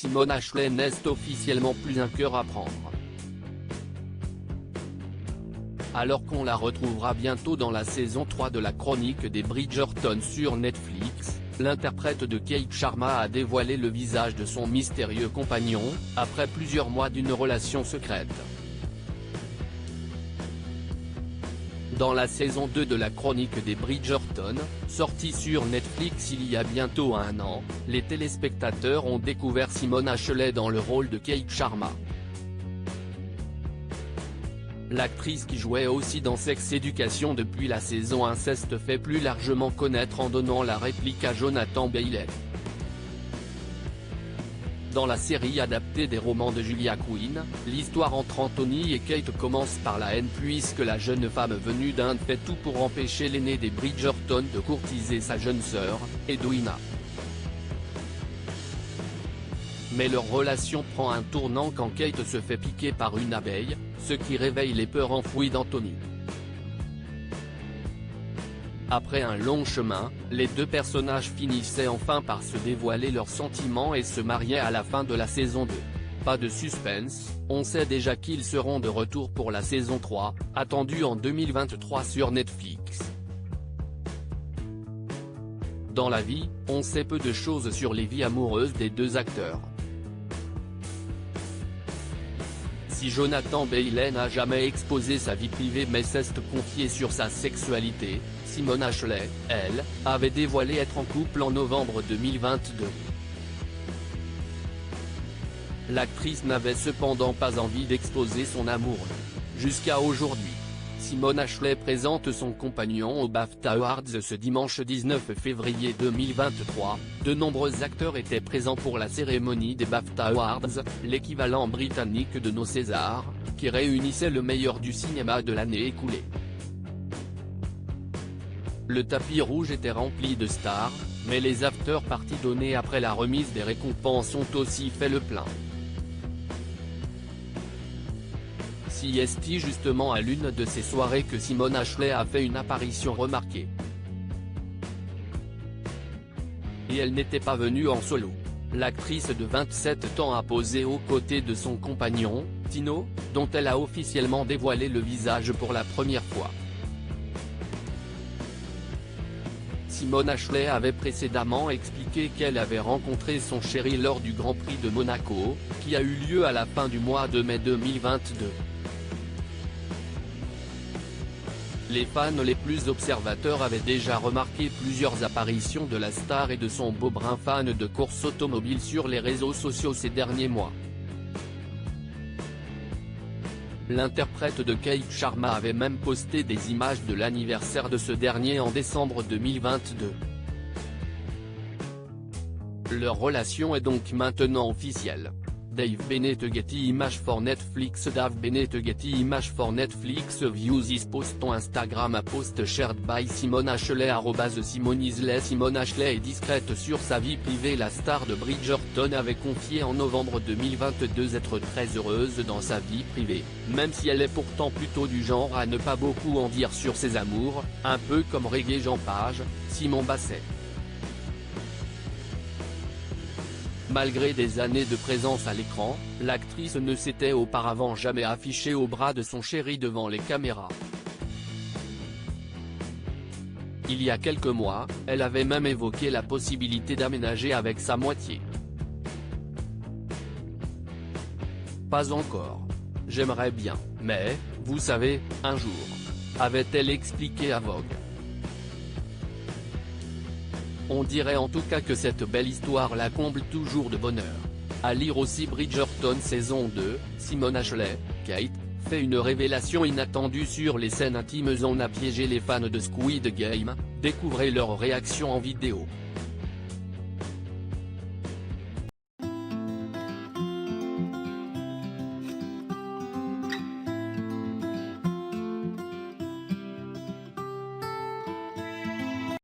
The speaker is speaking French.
Simone Ashley n'est officiellement plus un cœur à prendre. Alors qu'on la retrouvera bientôt dans la saison 3 de la chronique des Bridgerton sur Netflix, l'interprète de Kate Sharma a dévoilé le visage de son mystérieux compagnon, après plusieurs mois d'une relation secrète. Dans la saison 2 de la chronique des Bridgerton, sortie sur Netflix il y a bientôt un an, les téléspectateurs ont découvert Simone Ashley dans le rôle de Kate Sharma. L'actrice qui jouait aussi dans Sex Education depuis la saison 1 s'est fait plus largement connaître en donnant la réplique à Jonathan Bailey. Dans la série adaptée des romans de Julia Quinn, l'histoire entre Anthony et Kate commence par la haine puisque la jeune femme venue d'Inde fait tout pour empêcher l'aîné des Bridgerton de courtiser sa jeune sœur, Edwina. Mais leur relation prend un tournant quand Kate se fait piquer par une abeille, ce qui réveille les peurs enfouies d'Anthony. Après un long chemin, les deux personnages finissaient enfin par se dévoiler leurs sentiments et se mariaient à la fin de la saison 2. Pas de suspense, on sait déjà qu'ils seront de retour pour la saison 3, attendue en 2023 sur Netflix. Dans la vie, on sait peu de choses sur les vies amoureuses des deux acteurs. Si Jonathan Bailey n'a jamais exposé sa vie privée mais s'est confié sur sa sexualité, Simone Ashley, elle, avait dévoilé être en couple en novembre 2022. L'actrice n'avait cependant pas envie d'exposer son amour. Jusqu'à aujourd'hui. Simone Ashley présente son compagnon aux BAFTA Awards ce dimanche 19 février 2023, de nombreux acteurs étaient présents pour la cérémonie des BAFTA Awards, l'équivalent britannique de nos Césars, qui réunissait le meilleur du cinéma de l'année écoulée. Le tapis rouge était rempli de stars, mais les after-parties données après la remise des récompenses ont aussi fait le plein. C'est justement à l'une de ces soirées que Simone Ashley a fait une apparition remarquée. Et elle n'était pas venue en solo. L'actrice de 27 ans a posé aux côtés de son compagnon, Tino, dont elle a officiellement dévoilé le visage pour la première fois. Simone Ashley avait précédemment expliqué qu'elle avait rencontré son chéri lors du Grand Prix de Monaco, qui a eu lieu à la fin du mois de mai 2022. Les fans les plus observateurs avaient déjà remarqué plusieurs apparitions de la star et de son beau brun fan de course automobile sur les réseaux sociaux ces derniers mois. L'interprète de Kate Sharma avait même posté des images de l'anniversaire de ce dernier en décembre 2022. Leur relation est donc maintenant officielle. Dave Bennett Getty Images for Netflix Dave Bennett Getty Images for Netflix Views this post on Instagram a post shared by Simone Ashley @Simone Isley Simone Ashley est discrète sur sa vie privée. La star de Bridgerton avait confié en novembre 2022 être très heureuse dans sa vie privée, même si elle est pourtant plutôt du genre à ne pas beaucoup en dire sur ses amours, un peu comme Reggae Jean Page, Simon Basset. Malgré des années de présence à l'écran, l'actrice ne s'était auparavant jamais affichée au bras de son chéri devant les caméras. Il y a quelques mois, elle avait même évoqué la possibilité d'aménager avec sa moitié. Pas encore. J'aimerais bien, mais, vous savez, un jour. Avait-elle expliqué à Vogue. On dirait en tout cas que cette belle histoire la comble toujours de bonheur. À lire aussi Bridgerton saison 2, Simone Ashley, Kate, fait une révélation inattendue sur les scènes intimes. On a piégé les fans de Squid Game, découvrez leur réaction en vidéo.